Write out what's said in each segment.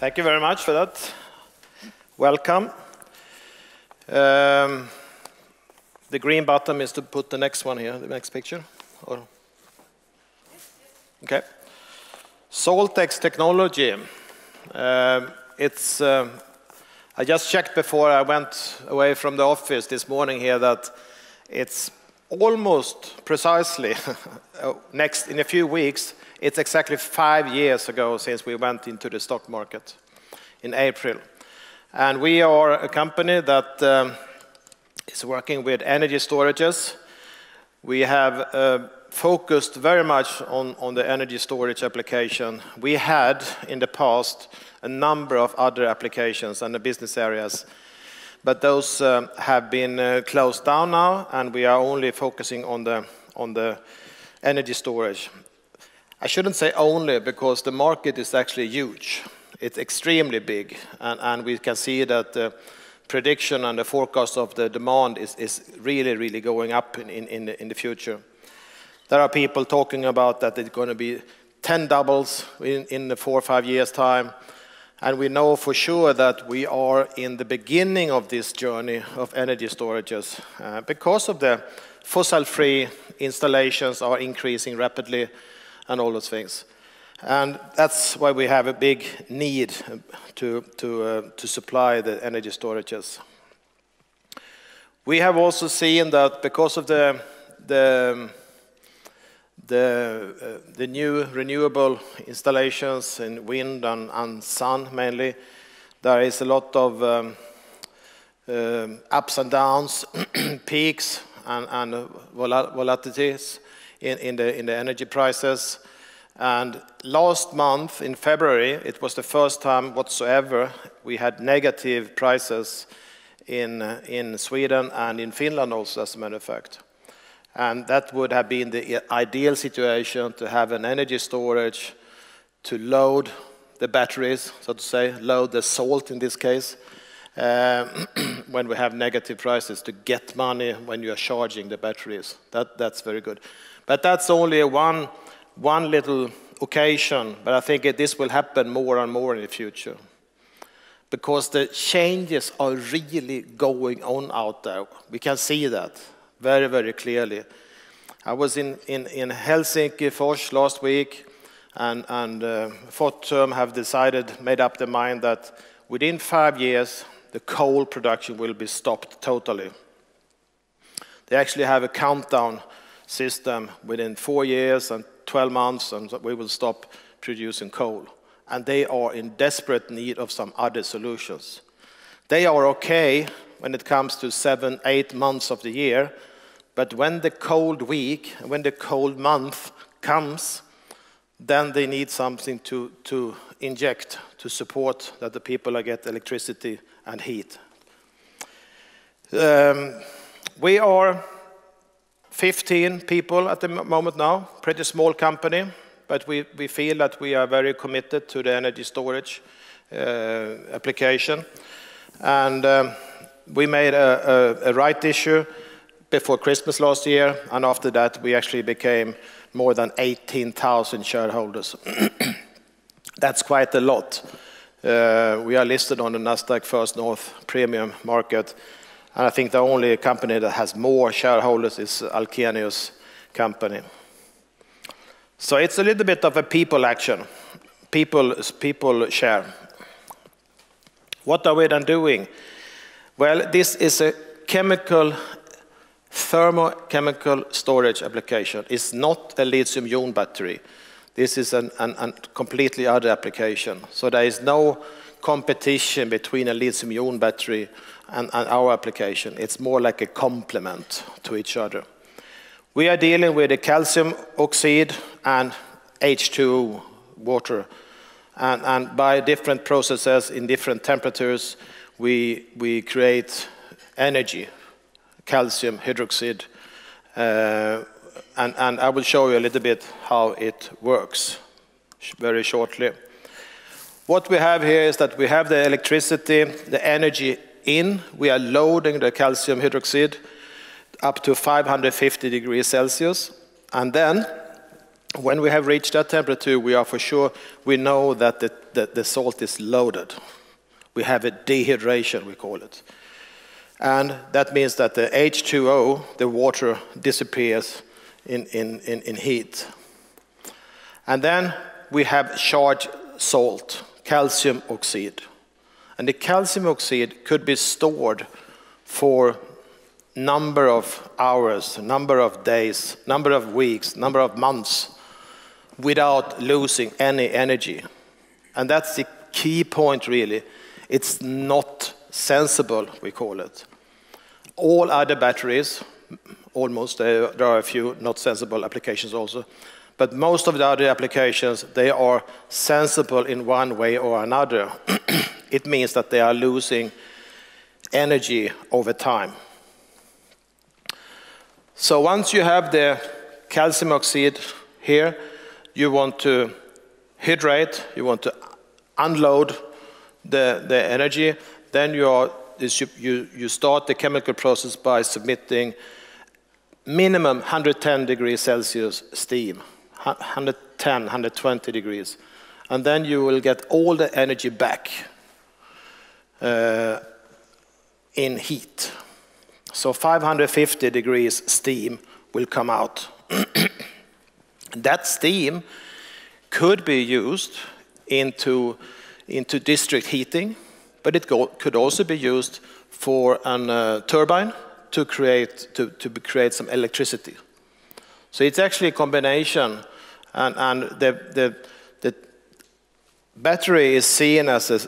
Thank you very much for that. Welcome. The green button is to put the next one here, the next picture. Or? Okay. SaltX technology. I just checked before I went away from the office this morning here that it's almost precisely in a few weeks, it's exactly 5 years ago since we went into the stock market in April. And we are a company that is working with energy storages. We have focused very much on the energy storage application. We had in the past a number of other applications and the business areas, but those have been closed down now, and we are only focusing on the energy storage. I shouldn't say only, because the market is actually huge. It's extremely big, and we can see that the prediction and the forecast of the demand is really, really going up in the future. There are people talking about that it's going to be 10 doubles in the 4 or 5 years' time. And we know for sure that we are in the beginning of this journey of energy storages because of the fossil-free installations are increasing rapidly and all those things. And that's why we have a big need to supply the energy storages. We have also seen that because of the new renewable installations in wind and sun mainly, there is a lot of ups and downs, peaks and volatilities in the energy prices. And last month in February, it was the first time whatsoever we had negative prices in Sweden and in Finland also, as a matter of fact. And that would have been the ideal situation to have an energy storage to load the batteries, so to say, load the salt in this case, when we have negative prices, to get money when you are charging the batteries. That's very good. But that's only one little occasion, but I think this will happen more and more in the future, because the changes are really going on out there. We can see that very, very clearly. I was in Helsinki, Fors last week, and Fortum have made up their mind that within 5 years, the coal production will be stopped totally. They actually have a countdown system within 4 years and 12 months, and we will stop producing coal. And they are in desperate need of some other solutions. They are okay when it comes to 7, 8 months of the year, but when the cold week, when the cold month comes, then they need something to inject to support that the people get electricity and heat. We are 15 people at the moment now, pretty small company, but we feel that we are very committed to the energy storage application. And we made a right issue before Christmas last year, and after that we actually became more than 18,000 shareholders. That's quite a lot. We are listed on the Nasdaq First North Premium Market, and I think the only company that has more shareholders is Alkenius company. So it's a little bit of a people action. People share. What are we then doing? Well, this is a thermochemical storage application. It's not a lithium-ion battery. This is a completely other application. So there is no competition between a lithium-ion battery and our application. It's more like a complement to each other. We are dealing with the calcium oxide and H2O, water. And by different processes in different temperatures, we create energy, calcium hydroxide. And I will show you a little bit how it works very shortly. What we have here is that we have the electricity, the energy in. We are loading the calcium hydroxide up to 550 degrees Celsius. And then When we have reached that temperature, we are for sure, we know that the salt is loaded. We have a dehydration, we call it. And that means that the H2O, the water, disappears in heat. And then we have charged salt, calcium oxide. And the calcium oxide could be stored for number of hours, number of days, number of weeks, number of months without losing any energy. And that's the key point, really. It's not sensible, we call it. All other batteries, almost, there are a few not sensible applications also, but most of the other applications, they are sensible in one way or another. It means that they are losing energy over time. So once you have the calcium oxide here, you want to hydrate, you want to unload the energy, then you start the chemical process by submitting minimum 110 degrees Celsius steam, 110, 120 degrees. And then you will get all the energy back in heat. So 550 degrees steam will come out. That steam could be used into district heating, but it could also be used for a turbine to create some electricity. So it's actually a combination, and the battery is seen as a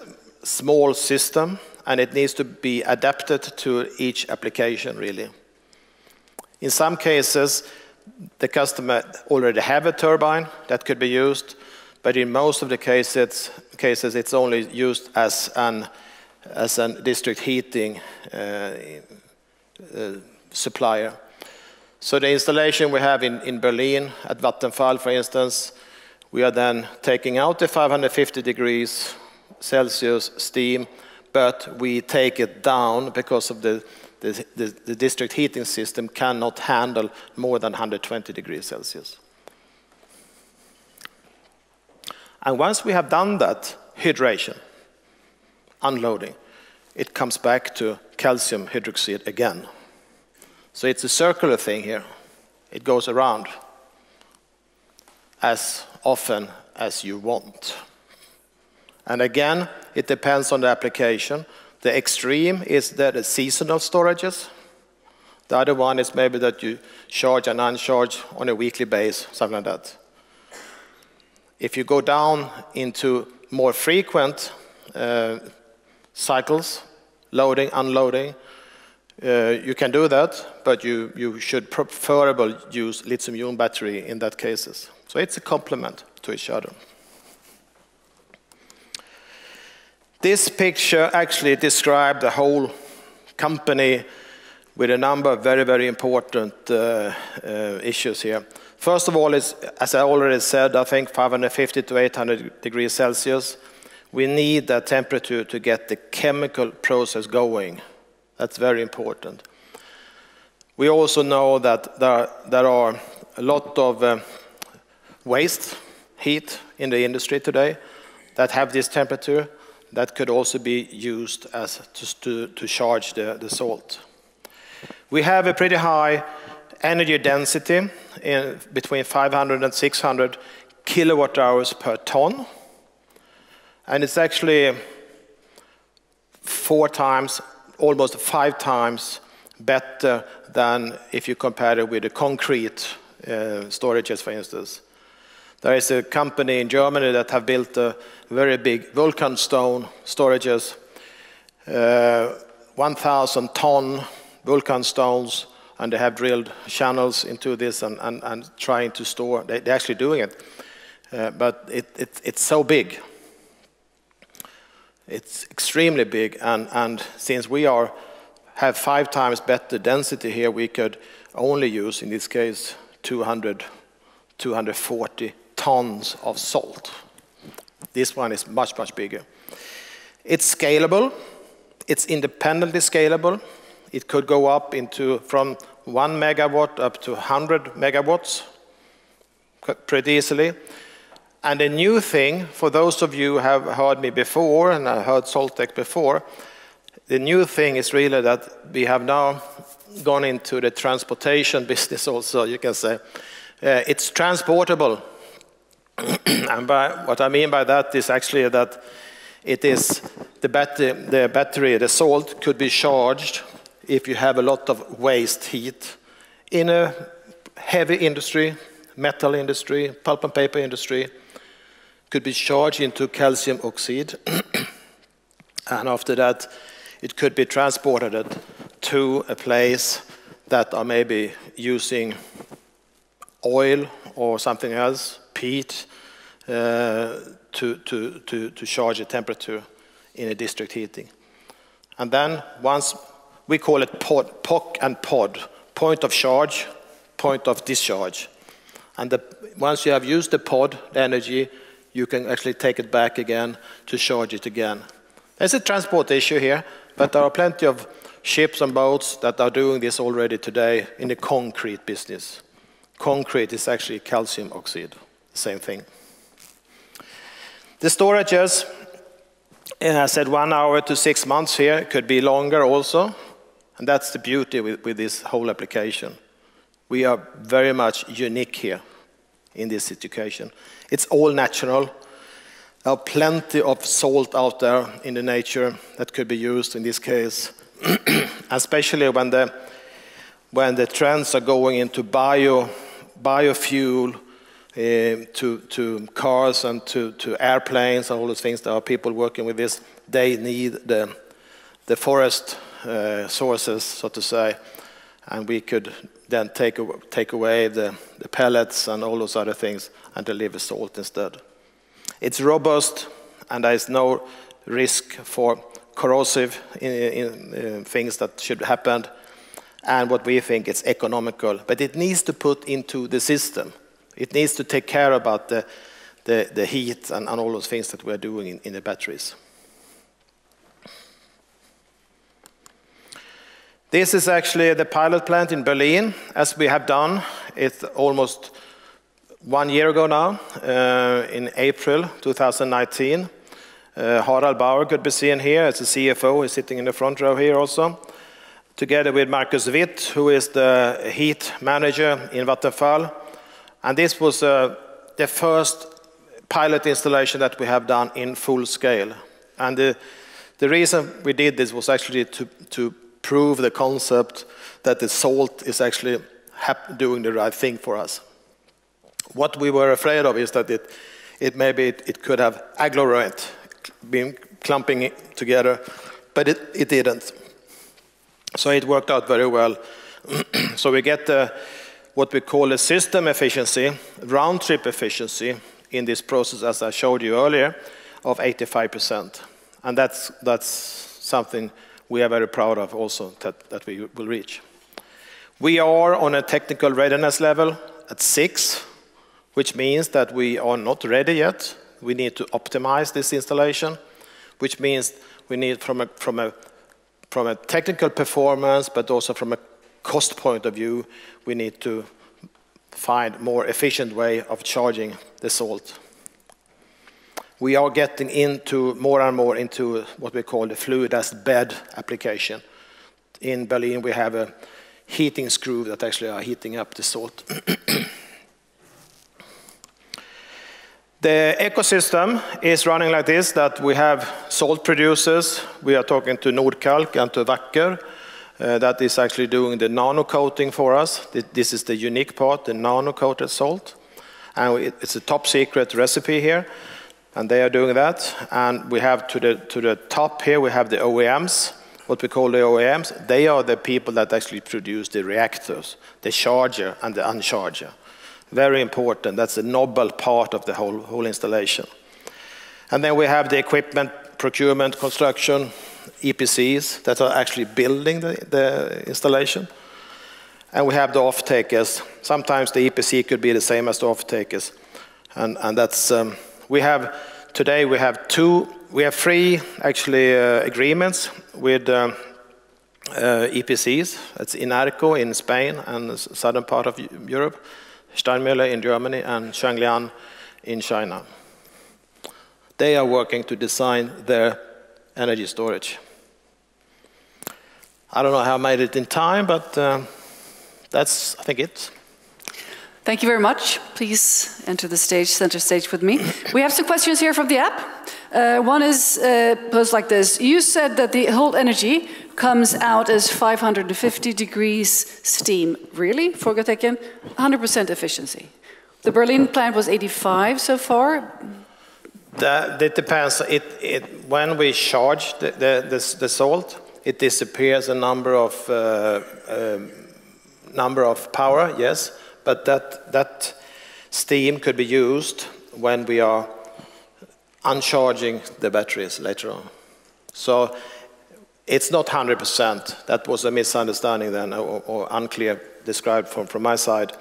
small system, and it needs to be adapted to each application, really. In some cases, the customer already have a turbine that could be used, but in most of the cases it's only used as an district heating supplier. So the installation we have in Berlin at Vattenfall, for instance, we are then taking out the 550 degrees Celsius steam, but we take it down because of the district heating system cannot handle more than 120 degrees Celsius. And once we have done that hydration, unloading, it comes back to calcium hydroxide again. So it's a circular thing here. It goes around as often as you want. And again, it depends on the application. The extreme is the seasonal storages. The other one is maybe that you charge and uncharge on a weekly basis, something like that. If you go down into more frequent cycles, loading, unloading, you can do that, but you should preferably use lithium-ion battery in that cases. So it's a complement to each other. This picture actually describes the whole company with a number of very, very important issues here. First of all, is, as I already said, I think 550 to 800 degrees Celsius. We need that temperature to get the chemical process going. That's very important. We also know that there are a lot of waste heat in the industry today that have this temperature that could also be used as to charge the salt. We have a pretty high energy density in between 500 and 600 kilowatt hours per ton. And it's actually 4 times, almost 5 times better than if you compare it with the concrete storages, for instance. There is a company in Germany that have built a very big Vulcan stone storages, 1,000 ton Vulcan stones, and they have drilled channels into this and trying to store. They're actually doing it, but it's so big. It's extremely big, and since we have 5 times better density here, we could only use, in this case, 240 tons of salt. This one is much, much bigger. It's scalable. It's independently scalable. It could go up from 1 megawatt up to 100 megawatts pretty easily. And the new thing, for those of you who have heard me before, and I heard SaltX before, the new thing is really that we have now gone into the transportation business also, you can say. It's transportable. And what I mean by that is actually that it is the battery, the salt, could be charged if you have a lot of waste heat in a heavy industry, metal industry, pulp and paper industry, could be charged into calcium oxide. And after that, it could be transported to a place that are maybe using oil or something else, peat, to charge a temperature in a district heating. And then once, we call it POC and POD, point of charge, point of discharge. And once you have used the pod, the energy, you can actually take it back again to charge it again. There's a transport issue here, but there are plenty of ships and boats that are doing this already today in the concrete business. Concrete is actually calcium oxide, same thing. The storages, I said 1 hour to 6 months here, it could be longer also. And that's the beauty with this whole application. We are very much unique here in this situation. It's all natural. There are plenty of salt out there in the nature that could be used in this case, especially when the trends are going into biofuel, to cars and to airplanes and all those things. There are people working with this. They need the forest sources, so to say, and we could then take away the pellets and all those other things and deliver salt instead. It's robust, and there is no risk for corrosive things that should happen. And what we think is economical, but it needs to put into the system. It needs to take care about the heat and all those things that we're doing in the batteries. This is actually the pilot plant in Berlin, as we have done. It's almost 1 year ago now, in April 2019. Harald Bauer could be seen here as the CFO. He's sitting in the front row here also, together with Markus Witt, who is the heat manager in Vattenfall. And this was the first pilot installation that we have done in full scale. And the reason we did this was actually to prove the concept that the salt is actually doing the right thing for us. What we were afraid of is that it could have agglomerate, been clumping it together, but it didn't. So it worked out very well. So we get what we call a system efficiency, round-trip efficiency in this process, as I showed you earlier, of 85%. And that's something we are very proud of also that we will reach. We are on a technical readiness level at 6, which means that we are not ready yet. We need to optimize this installation, which means we need from a technical performance, but also from a cost point of view, we need to find more efficient way of charging the salt. We are getting into more and more into what we call the fluid as bed application. In Berlin, we have a heating screw that actually are heating up the salt. The ecosystem is running like this, that we have salt producers. We are talking to Nordkalk and to Wacker. That is actually doing the nano coating for us. This is the unique part, the nano coated salt. And it's a top secret recipe here. And they are doing that. And we have to the top here, we have the OEMs, what we call the OEMs. They are the people that actually produce the reactors, the charger and the uncharger. Very important. That's a noble part of the whole installation. And then we have the equipment, procurement, construction, EPCs that are actually building the installation. And we have the off-takers. Sometimes the EPC could be the same as the off-takers. And that's, today we have 3 actually agreements with EPCs. That's Inarco in Spain and the southern part of Europe. Steinmüller in Germany and Shanglian in China. They are working to design their energy storage. I don't know how I made it in time, but that's, I think, it. Thank you very much. Please enter the stage, center stage with me. We have some questions here from the app. One is posed like this. You said that the whole energy comes out as 550 degrees steam. Really? 100% efficiency. The Berlin plant was 85 so far. That depends. When we charge the salt, it disappears a number of power, yes, but that steam could be used when we are uncharging the batteries later on. So it's not 100%. That was a misunderstanding then, or unclear described from my side.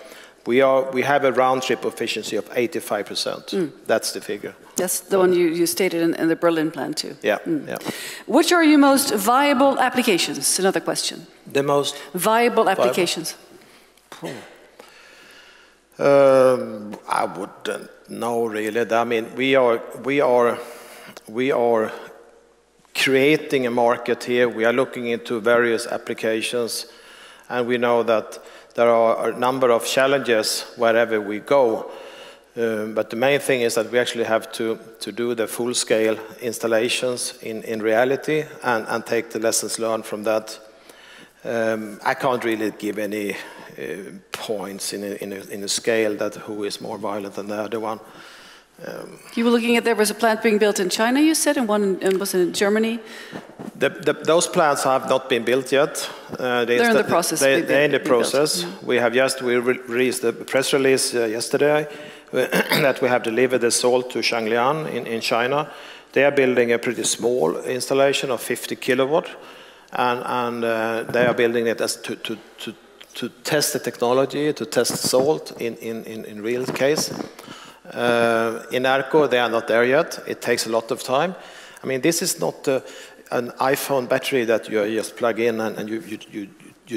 We have a round-trip efficiency of 85%. That's the figure. That's the one you stated in the Berlin plant too. Yeah, yeah. Which are your most viable applications? Another question. The most viable applications. I wouldn't know really. I mean, we are creating a market here. We are looking into various applications, and we know that there are a number of challenges wherever we go. But the main thing is that we actually have to do the full-scale installations in reality and take the lessons learned from that. I can't really give any points in a scale that who is more violent than the other one. You were looking at, there was a plant being built in China, you said, and one was in Germany? Those plants have not been built yet. They're in the process. They're in the process. We released a press release yesterday that we have delivered the salt to Shanglian in China. They are building a pretty small installation of 50 kilowatt, and they are building it as to test the technology, to test salt in real case. In Arco, they are not there yet. It takes a lot of time. I mean, this is not an iPhone battery that you just plug in and you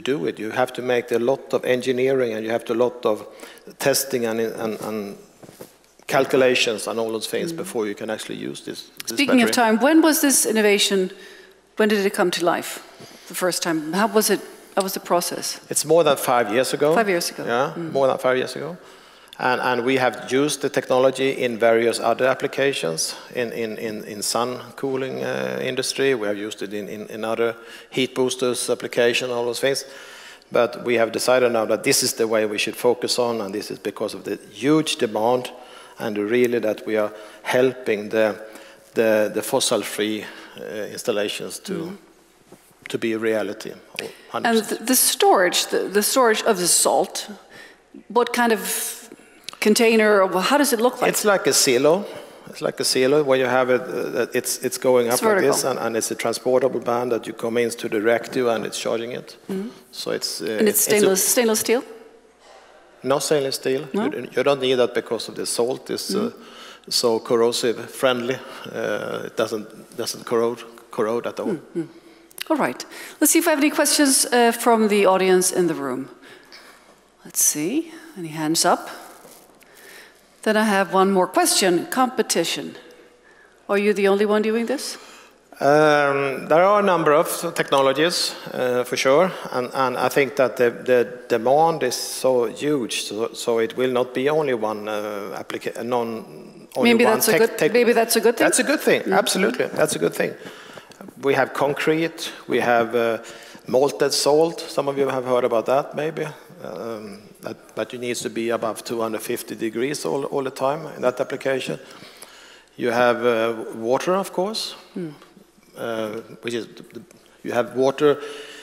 do it. You have to make a lot of engineering, and you have to a lot of testing and calculations and all those things before you can actually use this Speaking battery. of time, when was this innovation, when did it come to life the first time? How was it? How was the process? It's more than 5 years ago. 5 years ago. Yeah, more than 5 years ago. And we have used the technology in various other applications, in sun cooling industry. We have used it in other heat boosters application, all those things. But we have decided now that this is the way we should focus on, and this is because of the huge demand, and really that we are helping the fossil-free installations to be a reality. 100%. And the storage of the salt, what kind of container, or how does it look like? It's like a silo. It's like a silo where you have it. It's going up like this, and it's a transportable band that you come into the reactor and it's charging it. So it's and it's stainless steel. No stainless steel. No? You don't need that because of the salt is so corrosive friendly. It doesn't corrode at all. All right. Let's see if I have any questions from the audience in the room. Let's see. Any hands up? Then I have one more question. Competition. Are you the only one doing this? There are a number of technologies, for sure, and I think that the demand is so huge, so it will not be only one application. Maybe that's a good thing. That's a good thing. Absolutely, that's a good thing. We have concrete. We have malted salt. Some of you have heard about that, maybe. But it needs to be above 250 degrees all the time in that application. You have water, of course, which is you have water.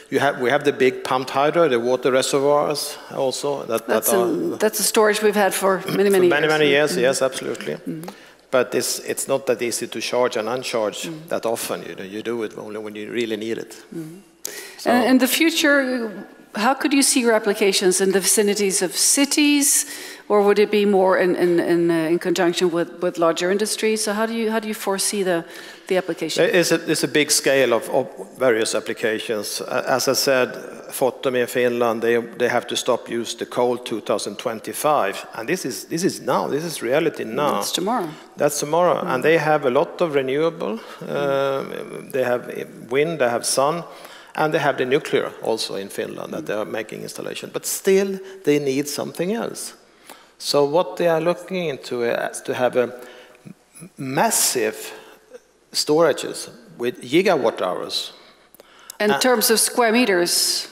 We have the big pumped hydro, the water reservoirs also. That's a storage we've had for many years. Many years, yes, absolutely. But it's not that easy to charge and uncharge that often. You do it only when you really need it. So. And in the future, how could you see your applications in the vicinities of cities, or would it be more in conjunction with larger industries? So how do you foresee the application? It's a big scale of various applications. As I said, Fortum in Finland, they have to stop use the coal 2025, and this is now. This is reality now. That's tomorrow. That's tomorrow, and they have a lot of renewable. They have wind, they have sun. And they have the nuclear also in Finland that they are making installation. But still, they need something else. So what they are looking into is to have a massive storages with gigawatt hours. In terms of square meters,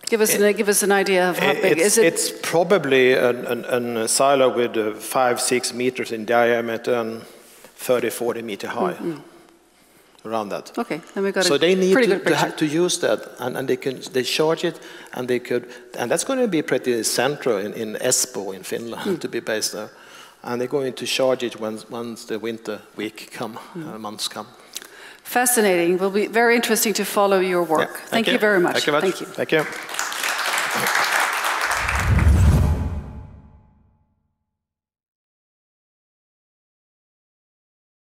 give us an idea of how big is it? It's probably a silo with 5-6 meters in diameter and 30-40 meter high. Around that. Okay, then we got so a they need pretty good picture. to use that, and they charge it, and that's going to be pretty central in Espoo in Finland to be based there, and they're going to charge it once the winter months come. Fascinating. Will be very interesting to follow your work. Yeah, thank you very much. Thank you.